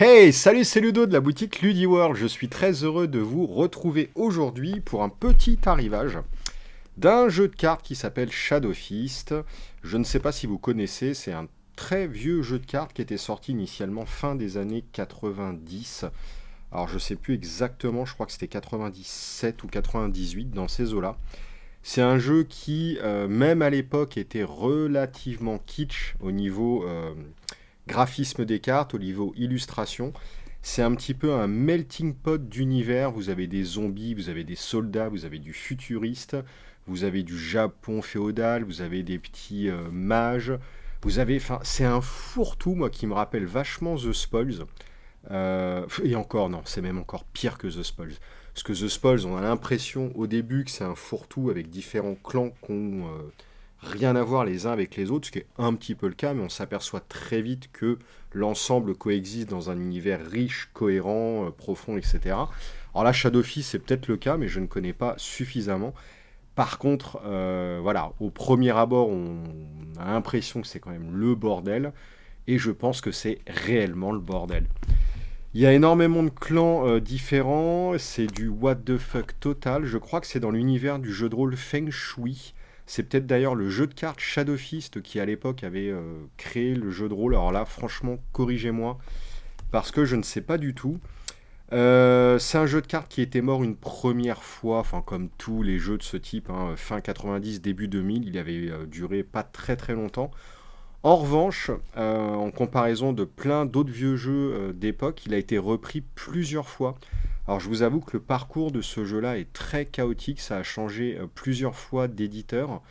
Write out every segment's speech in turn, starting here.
Hey, salut, c'est Ludo de la boutique LudiWorld. Je suis très heureux de vous retrouver aujourd'hui pour un petit arrivage d'un jeu de cartes qui s'appelle Shadow Feast. Je ne sais pas si vous connaissez, c'est un très vieux jeu de cartes qui était sorti initialement fin des années 90. Alors je sais plus exactement, je crois que c'était 97 ou 98 dans ces eaux-là. C'est un jeu qui, même à l'époque, était relativement kitsch au niveau graphisme des cartes, au niveau illustration. C'est un petit peu un melting pot d'univers. Vous avez des zombies, vous avez des soldats, vous avez du futuriste, vous avez du Japon féodal, vous avez des petits mages. Vous avez, enfin, c'est un fourre-tout, moi, qui me rappelle vachement The Spoils. Et encore, non, c'est même encore pire que The Spoils. Parce que The Spoils, on a l'impression au début que c'est un fourre-tout avec différents clans qui ont rien à voir les uns avec les autres, ce qui est un petit peu le cas, mais on s'aperçoit très vite que l'ensemble coexiste dans un univers riche, cohérent, profond, etc. Alors là, Shadowfis, c'est peut-être le cas, mais je ne connais pas suffisamment. Par contre, voilà, au premier abord, on a l'impression que c'est quand même le bordel, et je pense que c'est réellement le bordel. Il y a énormément de clans différents, c'est du what the fuck total. Je crois que c'est dans l'univers du jeu de rôle Feng Shui. C'est peut-être d'ailleurs le jeu de cartes Shadow Fist qui à l'époque avait créé le jeu de rôle. Alors là, franchement, corrigez-moi, parce que je ne sais pas du tout. C'est un jeu de cartes qui était mort une première fois, enfin comme tous les jeux de ce type, hein, fin 90, début 2000, il avait duré pas très très longtemps. En revanche, en comparaison de plein d'autres vieux jeux d'époque, il a été repris plusieurs fois. Alors je vous avoue que le parcours de ce jeu-là est très chaotique, ça a changé plusieurs fois d'éditeur.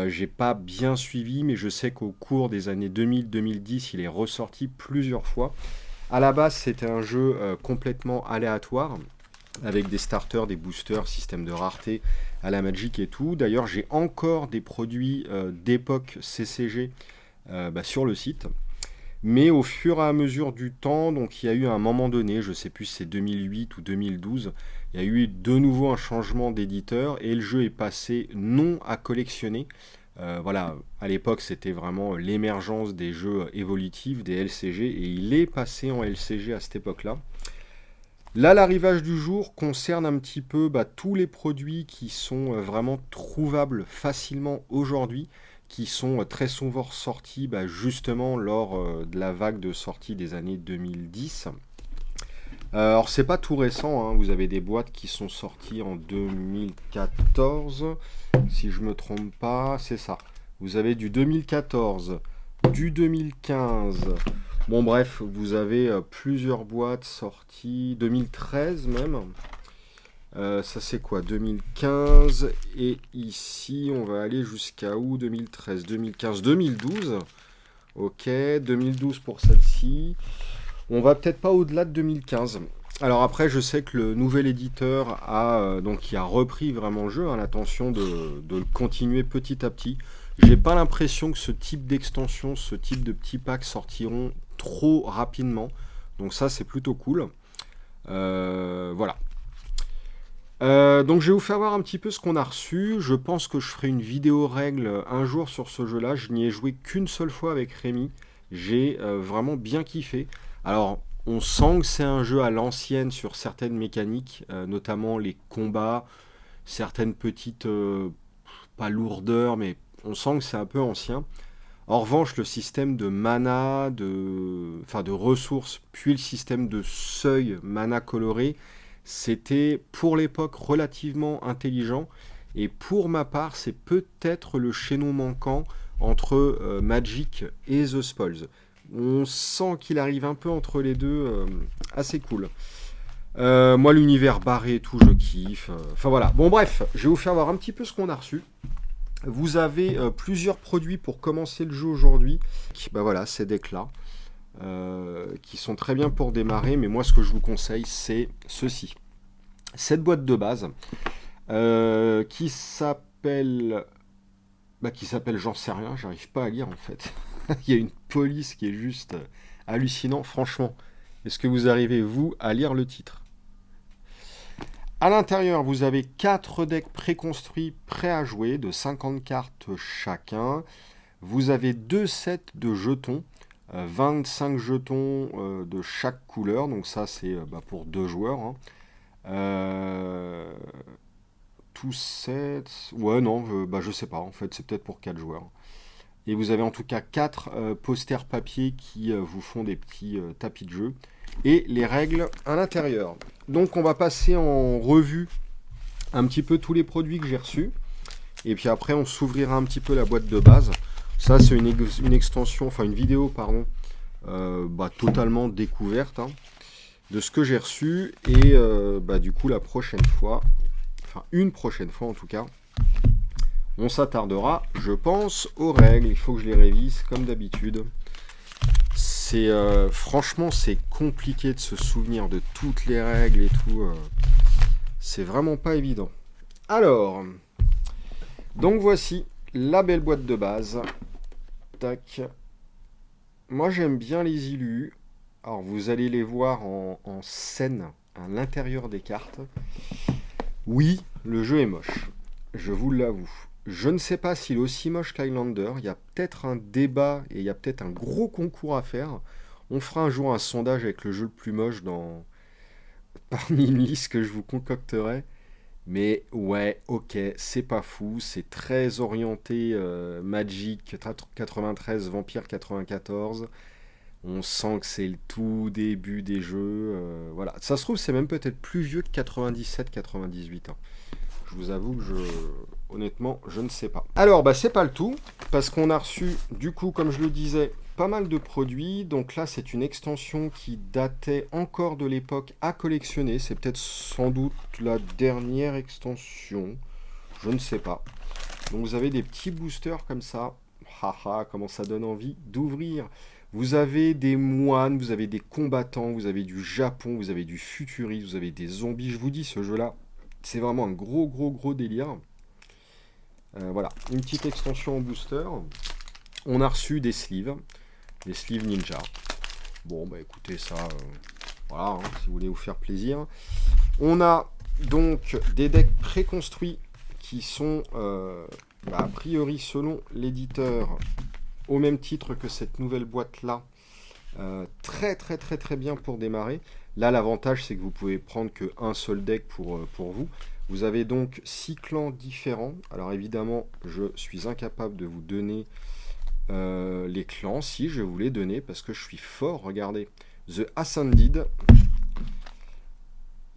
J'ai pas bien suivi, mais je sais qu'au cours des années 2000-2010, il est ressorti plusieurs fois. À la base, c'était un jeu complètement aléatoire, avec des starters, des boosters, système de rareté à la Magic et tout. D'ailleurs, j'ai encore des produits d'époque CCG sur le site. Mais au fur et à mesure du temps, donc il y a eu un moment donné, je sais plus si c'est 2008 ou 2012, il y a eu de nouveau un changement d'éditeur et le jeu est passé non à collectionner. Voilà, à l'époque c'était vraiment l'émergence des jeux évolutifs, des LCG, et il est passé en LCG à cette époque-là. Là, l'arrivage du jour concerne un petit peu tous les produits qui sont vraiment trouvables facilement aujourd'hui, qui sont très souvent sortis justement lors de la vague de sortie des années 2010. Alors, c'est pas tout récent, hein, vous avez des boîtes qui sont sorties en 2014, si je me trompe pas, c'est ça. Vous avez du 2014, du 2015. Bon bref, vous avez plusieurs boîtes sorties, 2013 même. Ça c'est quoi? 2015. Et ici, on va aller jusqu'à où? 2013, 2015, 2012. Ok, 2012 pour celle-ci. On va peut-être pas au-delà de 2015. Alors après, je sais que le nouvel éditeur qui a repris vraiment le jeu, hein, l'intention de le continuer petit à petit. J'ai pas l'impression que ce type d'extension, ce type de petits packs sortiront trop rapidement. Donc ça, c'est plutôt cool. Voilà. Donc je vais vous faire voir un petit peu ce qu'on a reçu. Je pense que je ferai une vidéo règle un jour sur ce jeu-là. Je n'y ai joué qu'une seule fois avec Rémi. J'ai vraiment bien kiffé. Alors, on sent que c'est un jeu à l'ancienne sur certaines mécaniques, notamment les combats, certaines petites, pas lourdeurs, mais on sent que c'est un peu ancien. En revanche, le système de mana, de ressources, puis le système de seuil mana coloré, c'était pour l'époque relativement intelligent. Et pour ma part, c'est peut-être le chaînon manquant entre Magic et The Spoils. On sent qu'il arrive un peu entre les deux, assez cool. Moi, l'univers barré et tout, je kiffe. Enfin voilà. Bon, bref, je vais vous faire voir un petit peu ce qu'on a reçu. Vous avez plusieurs produits pour commencer le jeu aujourd'hui. Voilà, ces decks-là, qui sont très bien pour démarrer. Mais moi, ce que je vous conseille, c'est ceci. Cette boîte de base, qui s'appelle... j'en sais rien, j'arrive pas à lire en fait. Il y a une police qui est juste hallucinant. Franchement, est-ce que vous arrivez, vous, à lire le titre? À l'intérieur, vous avez 4 decks préconstruits, prêts à jouer, de 50 cartes chacun. Vous avez 2 sets de jetons. 25 jetons de chaque couleur, donc ça c'est pour 2 joueurs. Hein. Tous 7... Ouais, non, je sais pas, en fait, c'est peut-être pour 4 joueurs. Et vous avez en tout cas 4 posters papier qui vous font des petits tapis de jeu. Et les règles à l'intérieur. Donc on va passer en revue un petit peu tous les produits que j'ai reçus. Et puis après, on s'ouvrira un petit peu la boîte de base. Ça, c'est une extension, enfin une vidéo, pardon, totalement découverte hein, de ce que j'ai reçu. Et du coup, la prochaine fois, enfin une prochaine fois en tout cas, on s'attardera, je pense, aux règles. Il faut que je les révise comme d'habitude. Franchement, c'est compliqué de se souvenir de toutes les règles et tout. C'est vraiment pas évident. Alors, donc voici la belle boîte de base. Tac. Moi, j'aime bien les illus. Alors, vous allez les voir en scène à l'intérieur des cartes. Oui, le jeu est moche. Je vous l'avoue. Je ne sais pas s'il est aussi moche qu'Highlander. Il y a peut-être un débat et il y a peut-être un gros concours à faire. On fera un jour un sondage avec le jeu le plus moche parmi une liste que je vous concocterai. Mais ouais, ok, c'est pas fou. C'est très orienté Magic 93, Vampire 94. On sent que c'est le tout début des jeux. Voilà. Ça se trouve, c'est même peut-être plus vieux que 97-98. Hein. Je vous avoue que honnêtement, je ne sais pas. Alors, c'est pas le tout, parce qu'on a reçu, du coup, comme je le disais, pas mal de produits. Donc là, c'est une extension qui datait encore de l'époque à collectionner. C'est peut-être sans doute la dernière extension. Je ne sais pas. Donc vous avez des petits boosters comme ça. Haha, comment ça donne envie d'ouvrir. Vous avez des moines, vous avez des combattants, vous avez du Japon, vous avez du futuriste, vous avez des zombies. Je vous dis, ce jeu-là, c'est vraiment un gros délire. Voilà, une petite extension en booster. On a reçu des sleeves ninja. Bon, écoutez, ça, voilà, hein, si vous voulez vous faire plaisir. On a donc des decks préconstruits qui sont, a priori, selon l'éditeur, au même titre que cette nouvelle boîte-là, très bien pour démarrer. Là, l'avantage, c'est que vous pouvez prendre qu'un seul deck pour vous. Vous avez donc 6 clans différents. Alors évidemment, je suis incapable de vous donner les clans. Si, je vais vous les donner parce que je suis fort. Regardez. The Ascended,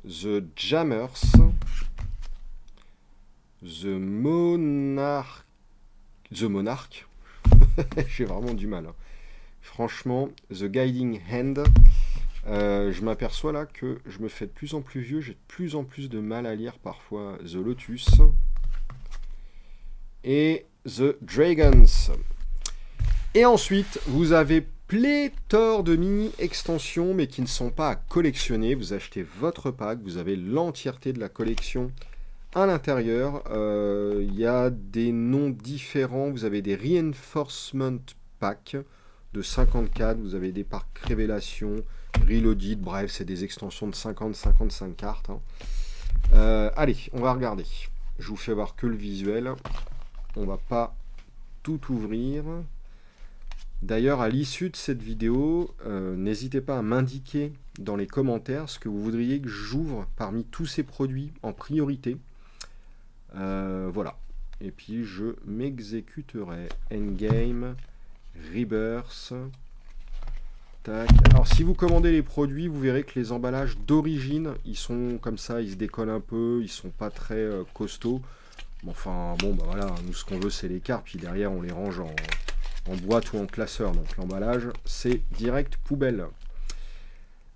The Jammers, The Monarch. J'ai vraiment du mal. Hein. Franchement, The Guiding Hand. Je m'aperçois là que je me fais de plus en plus vieux, j'ai de plus en plus de mal à lire parfois The Lotus et The Dragons. Et ensuite, vous avez pléthore de mini-extensions, mais qui ne sont pas à collectionner. Vous achetez votre pack, vous avez l'entièreté de la collection à l'intérieur. Il y a des noms différents, vous avez des Reinforcement Packs de 54, vous avez des packs Révélation, Reloaded, bref, c'est des extensions de 50-55 cartes. Hein. Allez, on va regarder. Je vous fais voir que le visuel. On va pas tout ouvrir. D'ailleurs, à l'issue de cette vidéo, n'hésitez pas à m'indiquer dans les commentaires ce que vous voudriez que j'ouvre parmi tous ces produits en priorité. Voilà. Et puis, je m'exécuterai. Endgame, Rebirth. Tac. Alors, si vous commandez les produits, vous verrez que les emballages d'origine, ils sont comme ça, ils se décollent un peu, ils sont pas très costauds. Enfin, bon, voilà, nous, ce qu'on veut, c'est les cartes, puis derrière, on les range en boîte ou en classeur. Donc, l'emballage, c'est direct poubelle.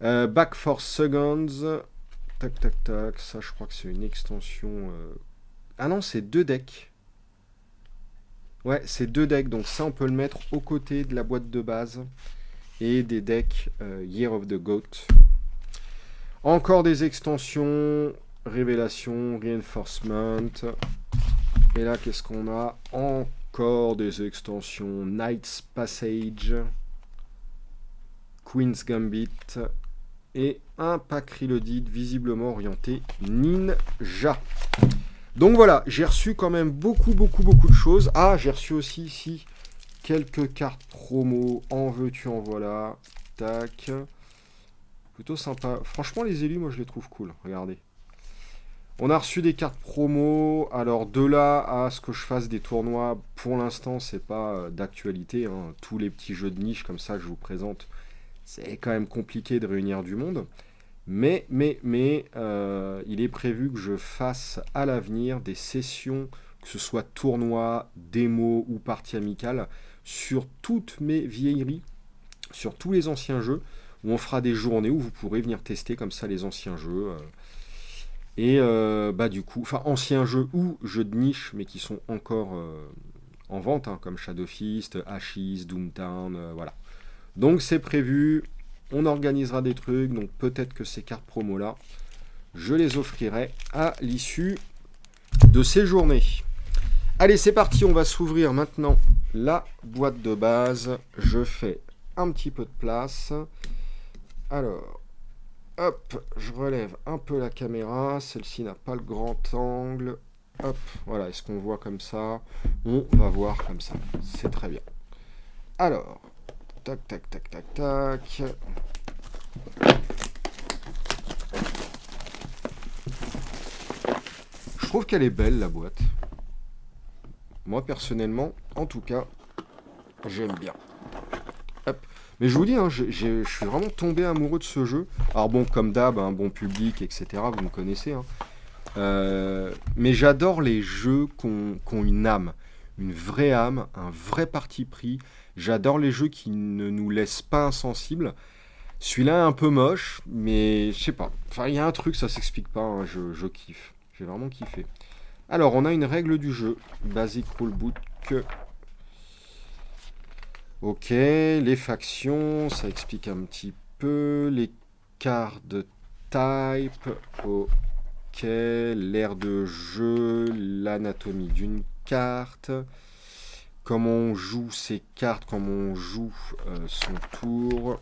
Back for Seconds. Tac, tac, tac. Ça, je crois que c'est une extension... Ah non, c'est 2 decks. Ouais, c'est 2 decks. Donc, ça, on peut le mettre aux côtés de la boîte de base. Et des decks Year of the Goat. Encore des extensions, Révélation, Reinforcement. Et là, qu'est-ce qu'on a? Encore des extensions, Knight's Passage, Queen's Gambit. Et un pack Reloaded visiblement orienté ninja. Donc voilà, j'ai reçu quand même beaucoup de choses. Ah, j'ai reçu aussi ici quelques cartes promo, en veux-tu, en voilà. Tac. Plutôt sympa. Franchement, les élus, moi, je les trouve cool. Regardez. On a reçu des cartes promo. Alors, de là à ce que je fasse des tournois, pour l'instant, c'est pas d'actualité, hein. Tous les petits jeux de niche comme ça que je vous présente, c'est quand même compliqué de réunir du monde. Mais, il est prévu que je fasse à l'avenir des sessions, que ce soit tournois, démos ou parties amicales, sur toutes mes vieilleries, sur tous les anciens jeux, où on fera des journées où vous pourrez venir tester comme ça les anciens jeux. Et bah du coup, enfin anciens jeux ou jeux de niche, mais qui sont encore en vente, hein, comme Shadow Fist, Ashes, Doomtown, voilà. Donc c'est prévu, on organisera des trucs, donc peut-être que ces cartes promo-là, je les offrirai à l'issue de ces journées. Allez, c'est parti, on va s'ouvrir maintenant la boîte de base. Je fais un petit peu de place. Alors, hop, je relève un peu la caméra. Celle-ci n'a pas le grand angle. Hop, voilà, est-ce qu'on voit comme ça? On va voir comme ça. C'est très bien. Alors, tac, tac, tac, tac, tac. Je trouve qu'elle est belle, la boîte. Moi, personnellement, en tout cas, j'aime bien. Hop. Mais je vous dis, hein, je suis vraiment tombé amoureux de ce jeu. Alors bon, comme d'hab, un bon public, etc., vous me connaissez. Hein. Mais j'adore les jeux qui ont une âme. Une vraie âme, un vrai parti pris. J'adore les jeux qui ne nous laissent pas insensibles. Celui-là est un peu moche, mais je sais pas. Enfin, il y a un truc, ça s'explique pas. Hein, je kiffe. J'ai vraiment kiffé. Alors, on a une règle du jeu. Basic Rulebook. Ok, les factions, ça explique un petit peu. Les cartes de type. Ok, l'aire de jeu, l'anatomie d'une carte. Comment on joue ces cartes, comment on joue son tour.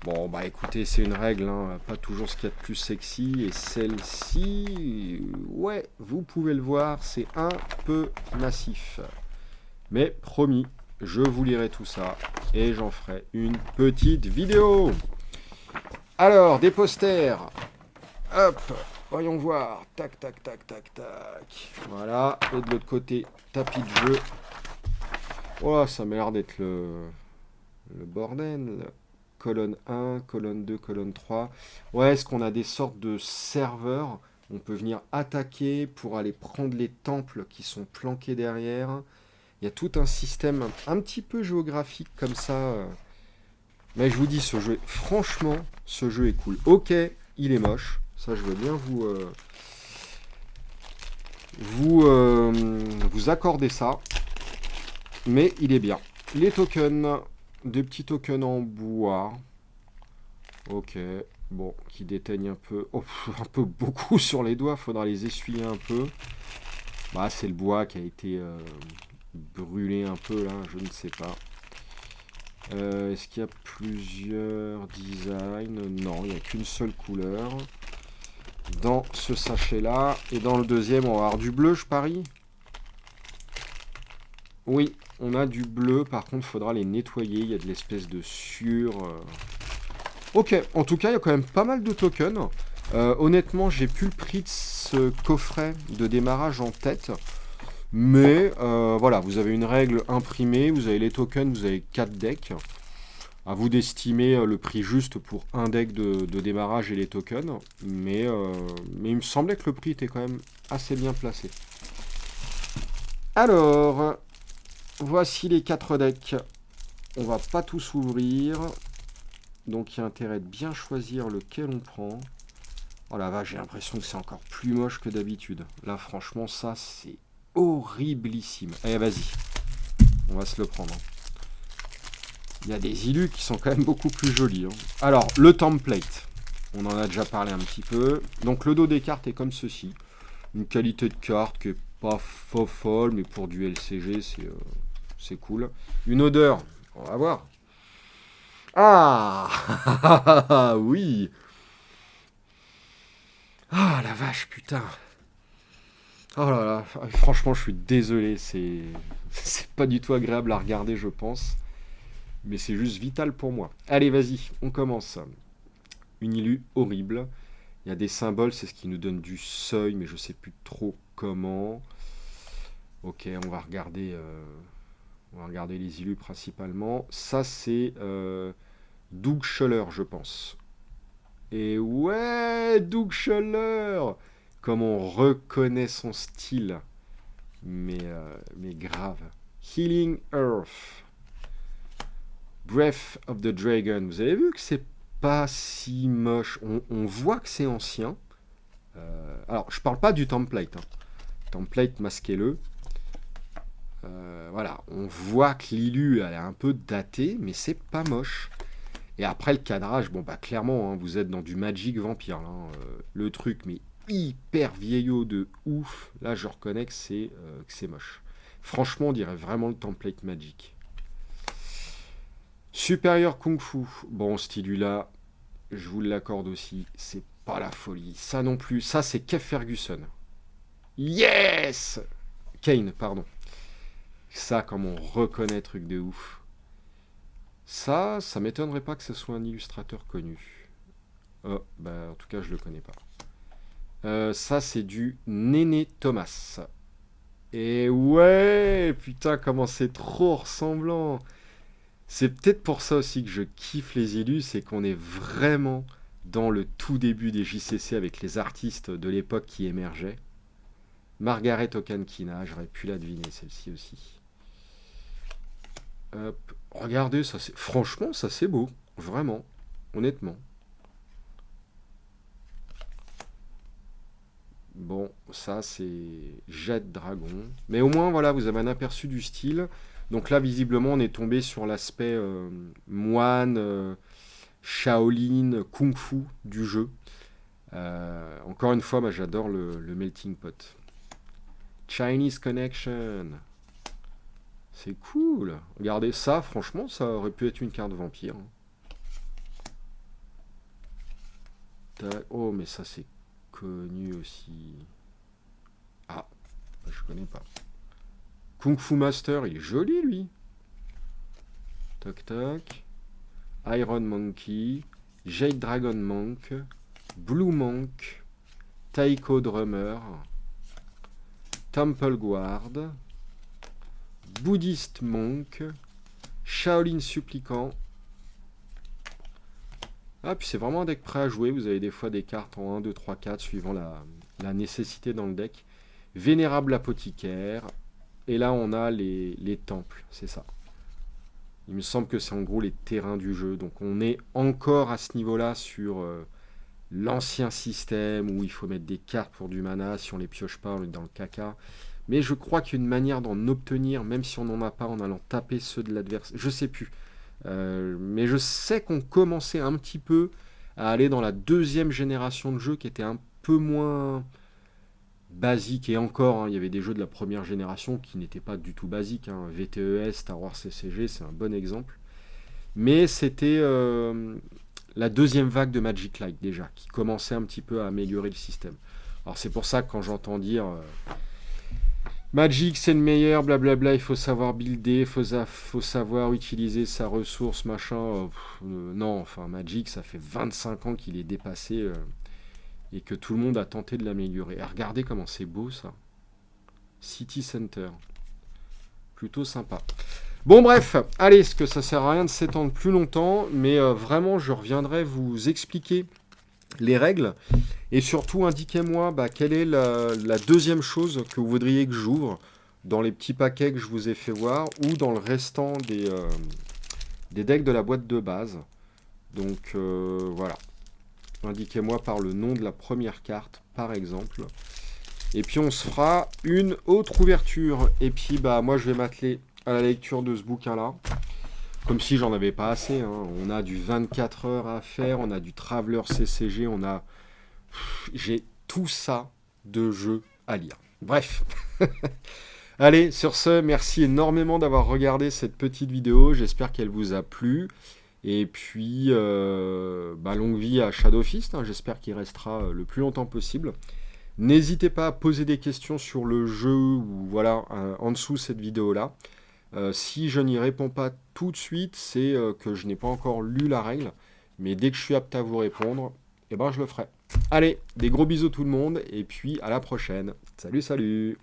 Bon, bah écoutez, c'est une règle, hein, pas toujours ce qu'il y a de plus sexy. Et celle-ci, ouais, vous pouvez le voir, c'est un peu massif. Mais promis, je vous lirai tout ça et j'en ferai une petite vidéo. Alors, des posters. Hop, voyons voir. Tac, tac, tac, tac, tac. Voilà, et de l'autre côté, tapis de jeu. Oh, ça m'a l'air d'être le bordel. Colonne 1, colonne 2, colonne 3. Ouais, est-ce qu'on a des sortes de serveurs? On peut venir attaquer pour aller prendre les temples qui sont planqués derrière. Il y a tout un système un petit peu géographique comme ça. Mais je vous dis, ce jeu, franchement, ce jeu est cool. Ok, il est moche. Ça, je veux bien vous accorder ça. Mais il est bien. Les tokens, des petits tokens en bois. Ok, bon, qui déteignent un peu. Oh, un peu beaucoup sur les doigts. Faudra les essuyer un peu. Bah, c'est le bois qui a été brûlé un peu là, je ne sais pas. Est-ce qu'il y a plusieurs designs? Non, il n'y a qu'une seule couleur. Dans ce sachet-là. Et dans le deuxième, on va avoir du bleu, je parie. Oui, on a du bleu. Par contre, il faudra les nettoyer. Il y a de l'espèce de sueur. Ok, en tout cas, il y a quand même pas mal de tokens. Honnêtement, j'ai plus le prix de ce coffret de démarrage en tête. Mais voilà, vous avez une règle imprimée, vous avez les tokens, vous avez 4 decks. À vous d'estimer le prix juste pour un deck de démarrage et les tokens. Mais il me semblait que le prix était quand même assez bien placé. Alors, voici les 4 decks. On va pas tous ouvrir. Donc il y a intérêt de bien choisir lequel on prend. Oh la vache, j'ai l'impression que c'est encore plus moche que d'habitude. Là, franchement, ça, c'est horriblissime. Allez, vas-y. On va se le prendre. Il y a des illus qui sont quand même beaucoup plus jolis. Hein. Alors, le template. On en a déjà parlé un petit peu. Donc, le dos des cartes est comme ceci. Une qualité de carte qui est pas folle, mais pour du LCG, c'est cool. Une odeur. On va voir. Ah oui. Ah, la vache, putain. Oh là là, franchement, je suis désolé, c'est pas du tout agréable à regarder, je pense, mais c'est juste vital pour moi. Allez, vas-y, on commence. Une illu horrible. Il y a des symboles, c'est ce qui nous donne du seuil, mais je sais plus trop comment. Ok, on va regarder les illus principalement. Ça, c'est Doug Scholler, je pense. Et ouais, Doug Scholler! Comme on reconnaît son style. Mais grave. Healing Earth. Breath of the Dragon. Vous avez vu que c'est pas si moche. On voit que c'est ancien. Alors, je parle pas du template. Hein. Template, masquez-le. Voilà, on voit que l'illu, elle est un peu datée, mais c'est pas moche. Et après, le cadrage, bon, bah clairement, hein, vous êtes dans du Magic Vampire. Là, hein. Le truc, mais hyper vieillot de ouf. Là, je reconnais que c'est moche. Franchement, on dirait vraiment le template Magic. Supérieur Kung Fu. Bon, ce style-là, je vous l'accorde aussi, c'est pas la folie. Ça non plus. Ça, c'est Kev Ferguson. Yes! Kane, pardon. Ça, comme on reconnaît, truc de ouf. Ça m'étonnerait pas que ce soit un illustrateur connu. Oh, bah, en tout cas, je le connais pas. Ça, c'est du Néné Thomas. Et ouais, putain, comment c'est trop ressemblant. C'est peut-être pour ça aussi que je kiffe les illus, c'est qu'on est vraiment dans le tout début des JCC avec les artistes de l'époque qui émergeaient. Margaret Okankina, j'aurais pu la deviner celle-ci aussi. Hop, regardez, ça c'est franchement ça c'est beau, vraiment, honnêtement. Bon, ça c'est Jet Dragon, mais au moins voilà, vous avez un aperçu du style. Donc là visiblement on est tombé sur l'aspect moine, Shaolin, Kung Fu du jeu. Encore une fois, moi j'adore le melting pot. Chinese Connection. C'est cool. Regardez ça, franchement, ça aurait pu être une carte vampire. Oh, mais ça c'est connu aussi. Ah, je connais pas. Kung Fu Master, il est joli lui. Toc toc. Iron Monkey. Jade Dragon Monk. Blue Monk. Taiko Drummer. Temple Guard. Buddhist Monk. Shaolin Supplicant. Ah, puis c'est vraiment un deck prêt à jouer. Vous avez des fois des cartes en 1, 2, 3, 4 suivant la nécessité dans le deck. Vénérable Apothicaire. Et là, on a les temples, c'est ça. Il me semble que c'est en gros les terrains du jeu. Donc on est encore à ce niveau-là sur l'ancien système où il faut mettre des cartes pour du mana. Si on les pioche pas, on est dans le caca. Mais je crois qu'il y a une manière d'en obtenir, même si on n'en a pas, en allant taper ceux de l'adversaire. Je sais plus. Mais je sais qu'on commençait un petit peu à aller dans la deuxième génération de jeux qui était un peu moins basique. Et encore, hein, il y avait des jeux de la première génération qui n'étaient pas du tout basiques. Hein. VTES, Star Wars CCG, c'est un bon exemple. Mais c'était la deuxième vague de Magic Light déjà, qui commençait un petit peu à améliorer le système. Alors c'est pour ça que quand j'entends dire Magic c'est le meilleur, blablabla, il faut savoir builder, faut savoir utiliser sa ressource, machin. Non, enfin Magic ça fait 25 ans qu'il est dépassé et que tout le monde a tenté de l'améliorer. Et regardez comment c'est beau ça. City Center. Plutôt sympa. Bon bref, allez, parce que ça sert à rien de s'étendre plus longtemps, mais vraiment je reviendrai vous expliquer les règles. Et surtout, indiquez-moi quelle est la deuxième chose que vous voudriez que j'ouvre dans les petits paquets que je vous ai fait voir ou dans le restant des decks de la boîte de base. Donc voilà. Indiquez-moi par le nom de la première carte, par exemple. Et puis on se fera une autre ouverture. Et puis moi je vais m'atteler à la lecture de ce bouquin-là. Comme si j'en avais pas assez. Hein. On a du 24 heures à faire, on a du Traveler CCG, on a... J'ai tout ça de jeux à lire. Bref. Allez, sur ce, merci énormément d'avoir regardé cette petite vidéo. J'espère qu'elle vous a plu. Et puis, longue vie à Shadow Fist. Hein. J'espère qu'il restera le plus longtemps possible. N'hésitez pas à poser des questions sur le jeu ou voilà, en dessous cette vidéo-là. Si je n'y réponds pas tout de suite, c'est que je n'ai pas encore lu la règle, mais dès que je suis apte à vous répondre, eh ben je le ferai. Allez, des gros bisous tout le monde, et puis à la prochaine. Salut, salut!